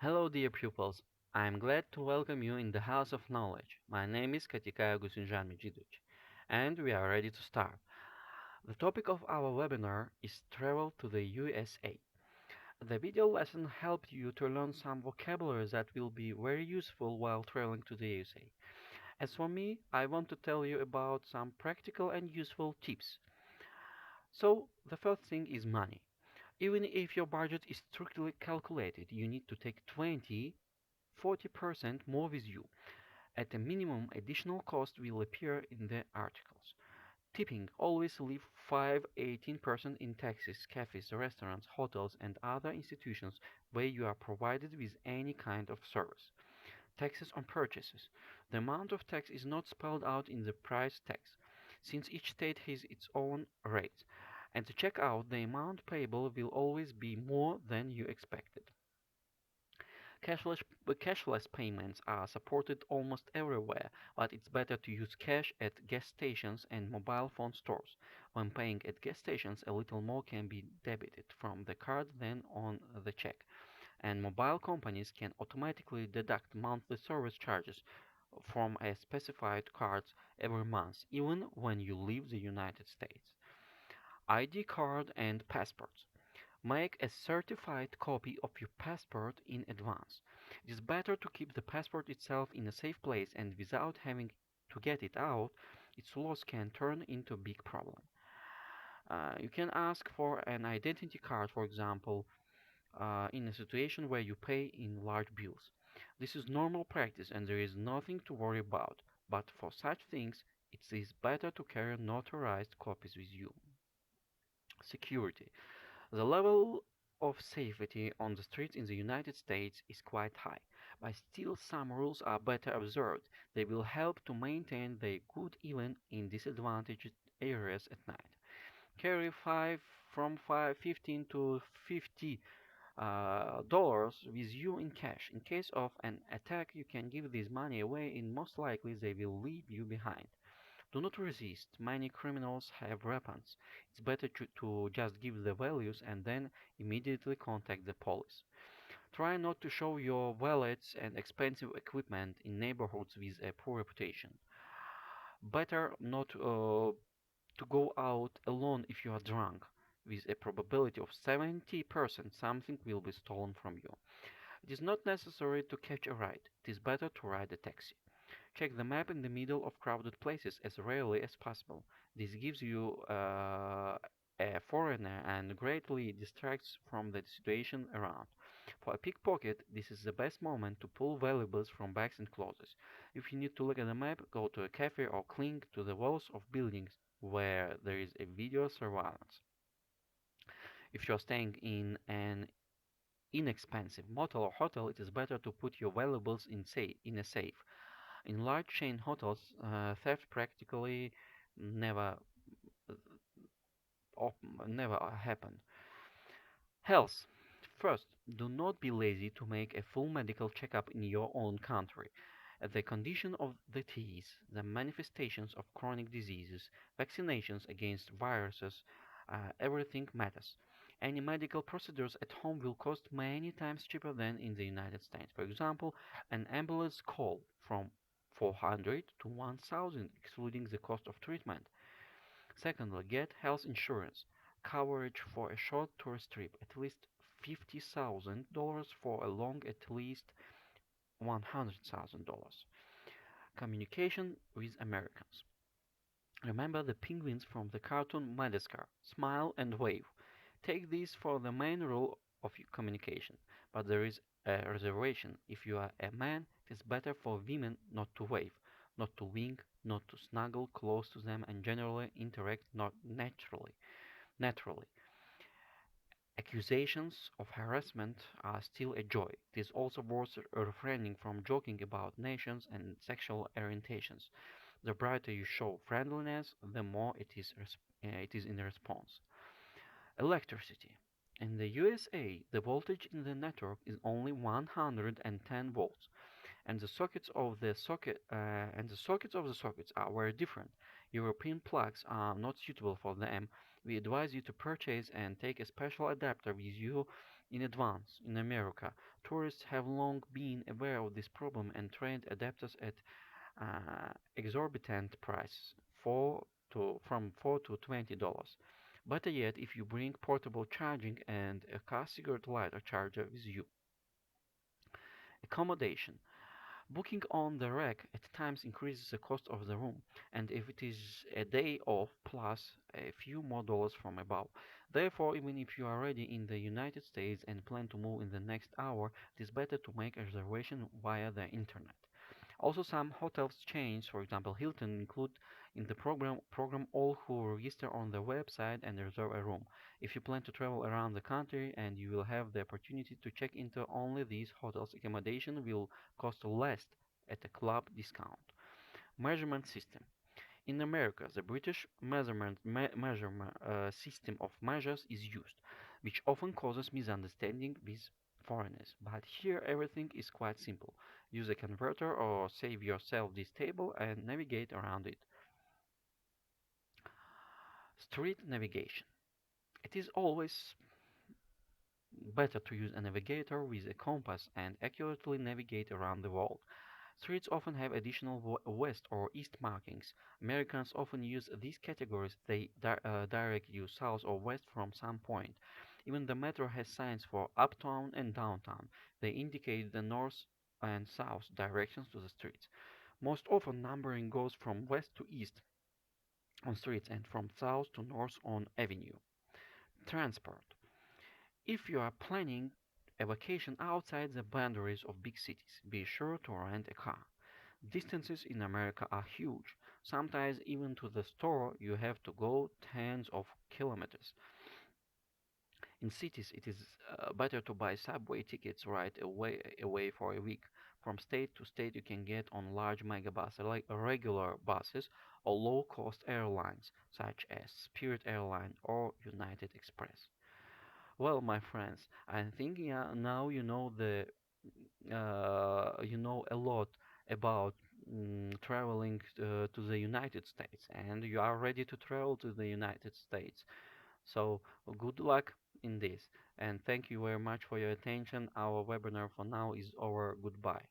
Hello, dear pupils. I'm glad to welcome you in the House of Knowledge. My name is Kатекаев, and we are ready to start. The topic of our webinar is travel to the USA. The video lesson helped you to learn some vocabulary that will be very useful while traveling to the USA. As for me, I want to tell you about some practical and useful tips. So, the first thing is money. Even if your budget is strictly calculated, you need to take 40% more with you. At a minimum, additional cost will appear in the articles. Tipping: always leave 5–18% in taxis, cafes, restaurants, hotels, and other institutions where you are provided with any kind of service. Taxes on purchases: the amount of tax is not spelled out in the price tags, since each state has its own rates, and to check out, the amount payable will always be more than you expected. Cashless payments are supported almost everywhere, but it's better to use cash at gas stations and mobile phone stores. When paying at gas stations, a little more can be debited from the card than on the check, and mobile companies can automatically deduct monthly service charges from a specified card every month, even when you leave the United States. ID card and passports. Make a certified copy of your passport in advance. It is better to keep the passport itself in a safe place, and without having to get it out, its loss can turn into a big problem. You can ask for an identity card, for example, in a situation where you pay in large bills. This is normal practice and there is nothing to worry about, but for such things, it is better to carry notarized copies with you. Security. The level of safety on the streets in the United States is quite high, but still some rules are better observed. They will help to maintain the good even in disadvantaged areas at night. Carry 15 to 50 dollars with you in cash. In case of an attack, you can give this money away and most likely they will leave you behind. Do not resist. Many criminals have weapons. It's better to just give the values and then immediately contact the police. Try not to show your wallets and expensive equipment in neighborhoods with a poor reputation. Better not to go out alone if you are drunk. With a probability of 70% something will be stolen from you. It is not necessary to catch a ride. It is better to ride a taxi. Check the map in the middle of crowded places as rarely as possible. This gives you a foreigner and greatly distracts from the situation around. For a pickpocket, this is the best moment to pull valuables from bags and clothes. If you need to look at the map, go to a cafe or cling to the walls of buildings where there is a video surveillance. If you're staying in an inexpensive motel or hotel, it is better to put your valuables in a safe. In large chain hotels, theft practically never never happen. Health. First, do not be lazy to make a full medical checkup in your own country. The condition of the disease, the manifestations of chronic diseases, vaccinations against viruses, everything matters. Any medical procedures at home will cost many times cheaper than in the United States. For example, an ambulance call from 400 to 1000, excluding the cost of treatment. Secondly, get health insurance coverage for a short tourist trip, at least $50,000; for a long, at least $100,000. Communication with Americans. Remember the penguins from the cartoon Madagascar. Smile and wave. Take this for the main rule of communication, but there is a reservation. If you are a man, it is better for women not to wave, not to wink, not to snuggle close to them, and generally interact not naturally. Accusations of harassment are still a joy. It is also worth refraining from joking about nations and sexual orientations. The brighter you show friendliness, the more it is in response. Electricity. In the USA, the voltage in the network is only 110 volts, and the sockets of the sockets are very different. European plugs are not suitable for them. We advise you to purchase and take a special adapter with you in advance. In America, tourists have long been aware of this problem and trained adapters at exorbitant prices, from $4 to $20. Better yet, if you bring portable charging and a car cigarette lighter charger with you. Accommodation. Booking on the rack at times increases the cost of the room, and if it is a day off plus a few more dollars from above. Therefore, even if you are already in the United States and plan to move in the next hour, it is better to make a reservation via the internet. Also, some hotels chains, for example Hilton, include in the program all who register on the website and reserve a room. If you plan to travel around the country and you will have the opportunity to check into only these hotels, accommodation will cost less at a club discount. Measurement system. In America, the British measurement system of measures is used, which often causes misunderstanding with foreigners. But here everything is quite simple. Use a converter or save yourself this table and navigate around it. Street navigation. It is always better to use a navigator with a compass and accurately navigate around the world. Streets often have additional west or east markings. Americans often use these categories. They direct you south or west from some point. Even the metro has signs for uptown and downtown. They indicate the north and south directions to the streets. Most often, numbering goes from west to east on streets and from south to north on avenue. Transport. If you are planning a vacation outside the boundaries of big cities, be sure to rent a car. Distances in America are huge. Sometimes even to the store you have to go tens of kilometers. In cities, it is better to buy subway tickets right away for a week. From state to state, you can get on large megabuses like regular buses or low-cost airlines such as Spirit Airline or United Express. Well, my friends, I think now you know a lot about traveling to the United States, and you are ready to travel to the United States. So good luck in this, and thank you very much for your attention. Our webinar for now is over. Goodbye.